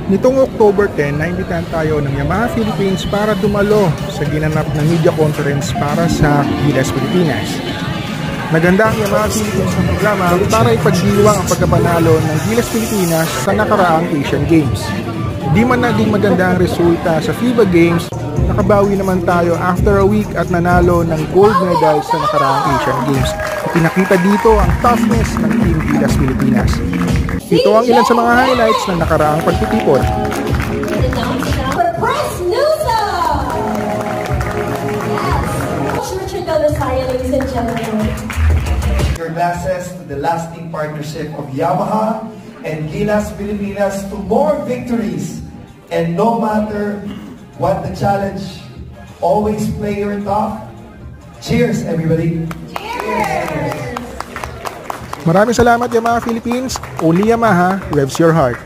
Nitong October 10, naimbitahan tayo ng Yamaha Philippines para dumalo sa ginanap na media conference para sa Gilas Pilipinas. Naganda ang Yamaha Philippines ng programa para ipagdiwang ang pagkapanalo ng Gilas Pilipinas sa nakaraang Asian Games. Di man naging maganda ang resulta sa FIBA Games, nakabawi naman tayo after a week at nanalo ng gold medal sa nakaraang Asian Games. Ipinakita dito ang toughness ng Team Gilas Pilipinas. Ito ang ilan sa mga highlights ng nakaraang pagtitipon. Your glasses to the lasting partnership of Yamaha and Gilas Pilipinas to more victories. And no matter what the challenge, always play your top. Cheers, everybody! Cheers! Maraming salamat Yamaha Philippines. Only Yamaha revs your heart.